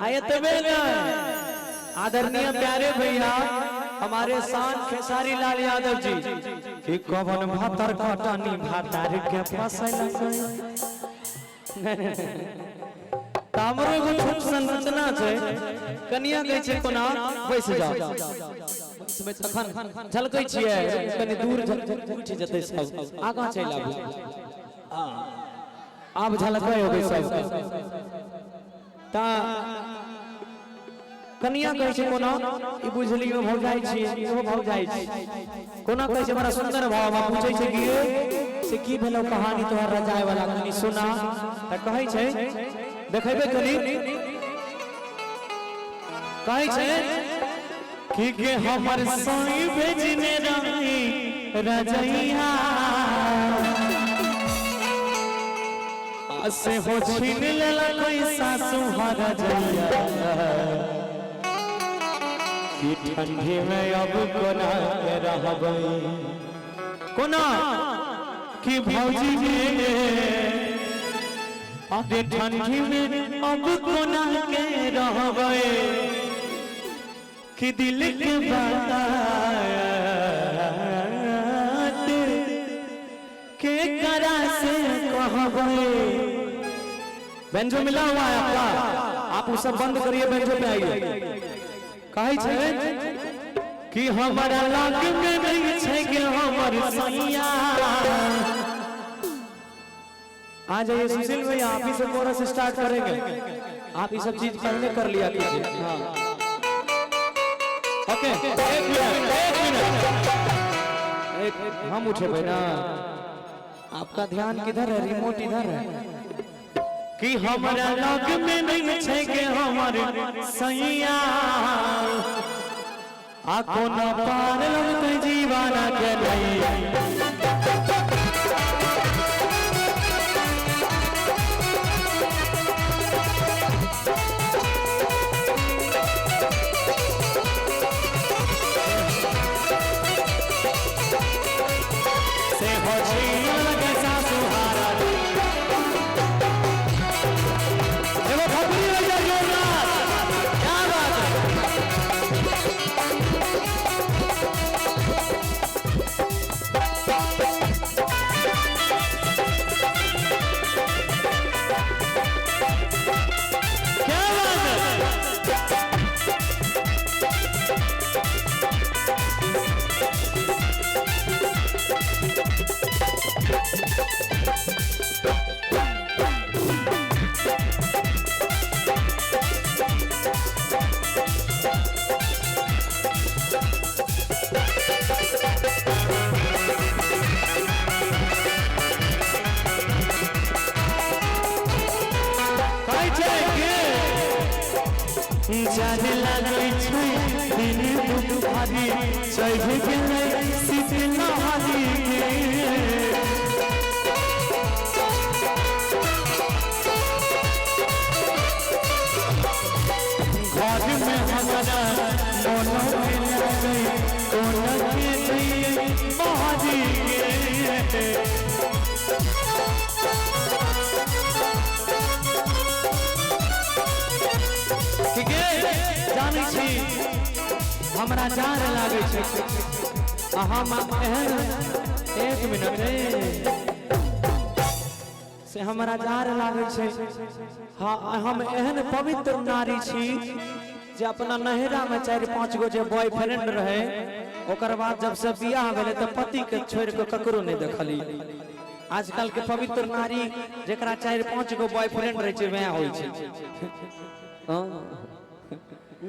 आए तबे ना आदरणीय प्यारे भैया हमारे शान खेसारी लाल यादव जी कि कवन भातर कटनी भातार के फसैला तामरो को छोट संरचना छे कनिया कहै छै कोना बैस जाओ तखन झलकै छियै कनी दूर उठि जेतै सब आगा चलि आबू आब झलकै होबै सब ता कनिया कहै छै कोना ई बुझलियो भौ जाइ छी ओ भौ जाइ छी कोना कहै छै बड़ा सुंदर भाव में पूछै छै कि से की भेलो कहानी तोहर रजाय वाला कनी सुना त कहै छै देखेबे कनी कहै छै कि हमर सोई भेजने रही रजैया से हो छीन लेला कोई सासू हर रजैया कि ठंडी में अब कोना रहबै कोना कि भौजी गे अरे ठंडी में अब कोना के रहबै कि दिल के बात के करा से कहबै बेंजो मिला हुआ है आपका आप उसे बंद करिए बेंजो पे आइए कहै छै कि हमारा लाग में नहीं छै कि हमर सैया आ जाइए सुशील भैया आप ही से कोरस स्टार्ट करेंगे आप ये सब चीज पहले कर लिया कीजिए हाँ ओके एक मिनट हम उठे भाई ना आपका ध्यान किधर है रिमोट इधर है कि हमारा लाग में नहीं छै के हमर सैया आ कोना पार लगते जीवाना के नहीं से हो छीन लगे सासू हारा जाने लागै छै दिन दुपहरी चढ़ गेलै शीतला हाली घर में हमारा मोनो में लागै कोना के दिए महारी जानै छी हमरा जार लागै छै हम एहन एक मिनट से हमरा जार लागै छै हाँ हम एहन पवित्र नारी छी जे अपना नहरा में 4-5 गो जे बॉयफ्रेंड रहे ओकर बाद जब से बियाह भेलै त पति के छोड़ के ककरो नहीं देखली आजकल के पवित्र नारी जेकरा 4-5 गो बॉयफ्रेंड रहे छै वह होई छै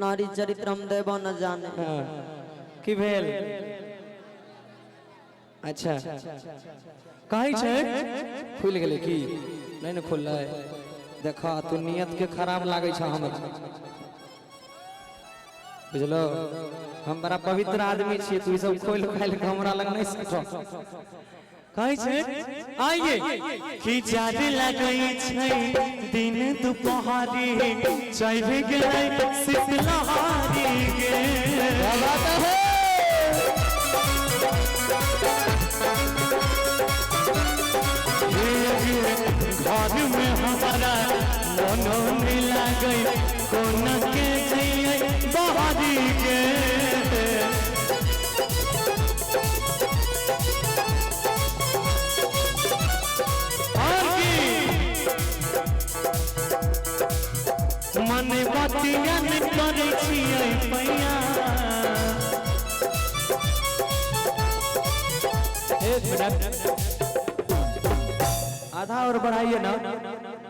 नारी चरित्रम देव न जाने की भेल अच्छा कहीं छै खुल गेलै की नहीं न खुललै देखा तू नियत के खराब लागे छ हमरा बुझलो हम बड़ा पवित्र आदमी छी तू सब खोल खाइल हमरा लग नहीं सको कहीं छै आइए कि जादे लगई छै दिन दुपहरी चढ़ गेलै शीतला हारी गे बात है घर में हमारा मोनो मिला गई कोना मन बतिया न करे छियै पैया। एक मिनट आधा और बढ़ाइए ना।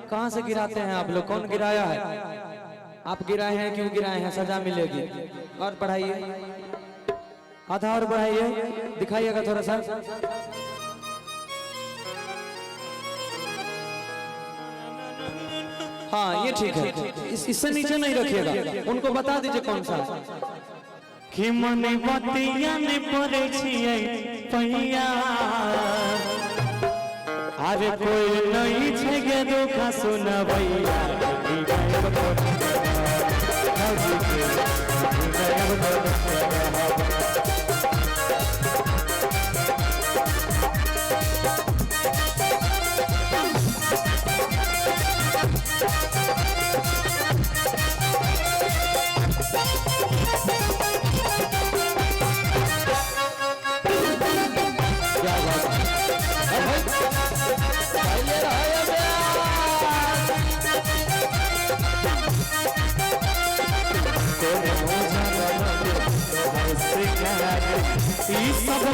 कहाँ से गिराते हैं आप लोग? कौन गिराया है? आप गिराए हैं, क्यों गिराए हैं? सजा मिलेगी। और बढ़ाइए, आधा और बढ़ाइए, दिखाइएगा थोड़ा सा। हाँ ये ठीक है, इससे नीचे नहीं रखिएगा, उनको बता दीजिए कौन सा। कि मन बतिया ने पड़े छियै पैया, अरे कोई नहीं छे गे दुखा सुनबैया। सब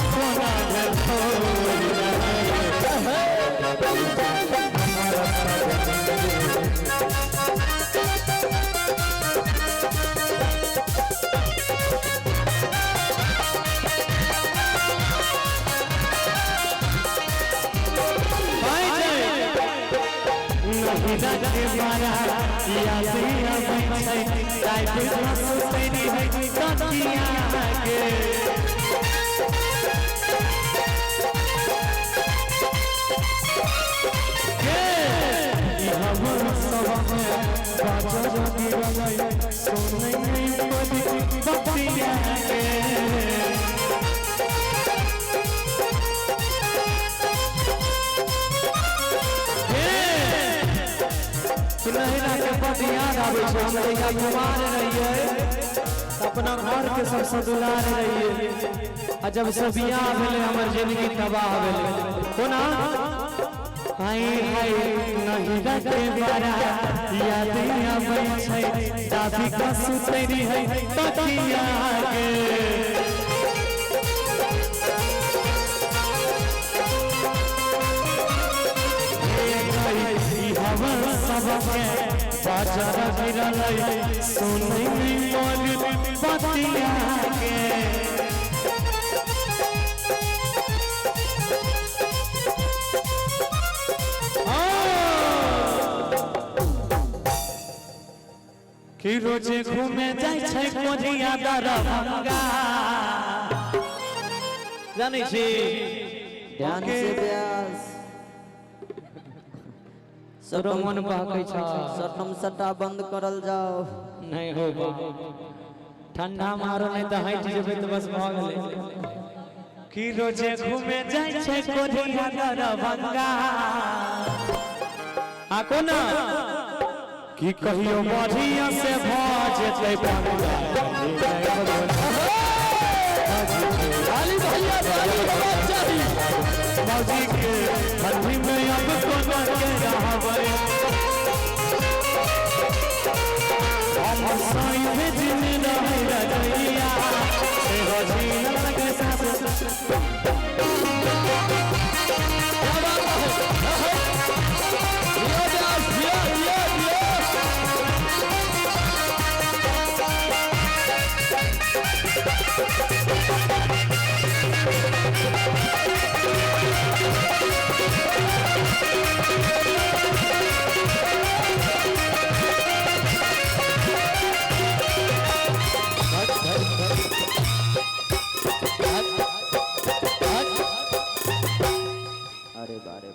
कोना अपना घर के सबसे दुलार रहिए। जब से बियाह भेले हमर जिंदगी तबाह भेले कोना। हाय हाय नहीं रखे बारा याद आबै छै, दादी का सुतरी है तकिया के। बाजार गिरलै सुनै मोर बतिया के। कि रोजे घूमे जाय छै कोरिया दरभंगा, जानै छी? ध्यान से ब्यास मन बहकै छ। सटम सटा बंद करल जाओ। नहीं होगा, ठंडा मारो नहीं तो हट जेबे तो बस भ गेलै। कि रोजे घूमे जाय छै कोरिया दरभंगा, आ कोना कि कहियो बढ़िया से भ जेतै पंगा। लाली भैया बाजी के ठंडी में अब कोना के रहबै। हम साई में जिन रहे रजैया, से हजीन लगे अरे बारे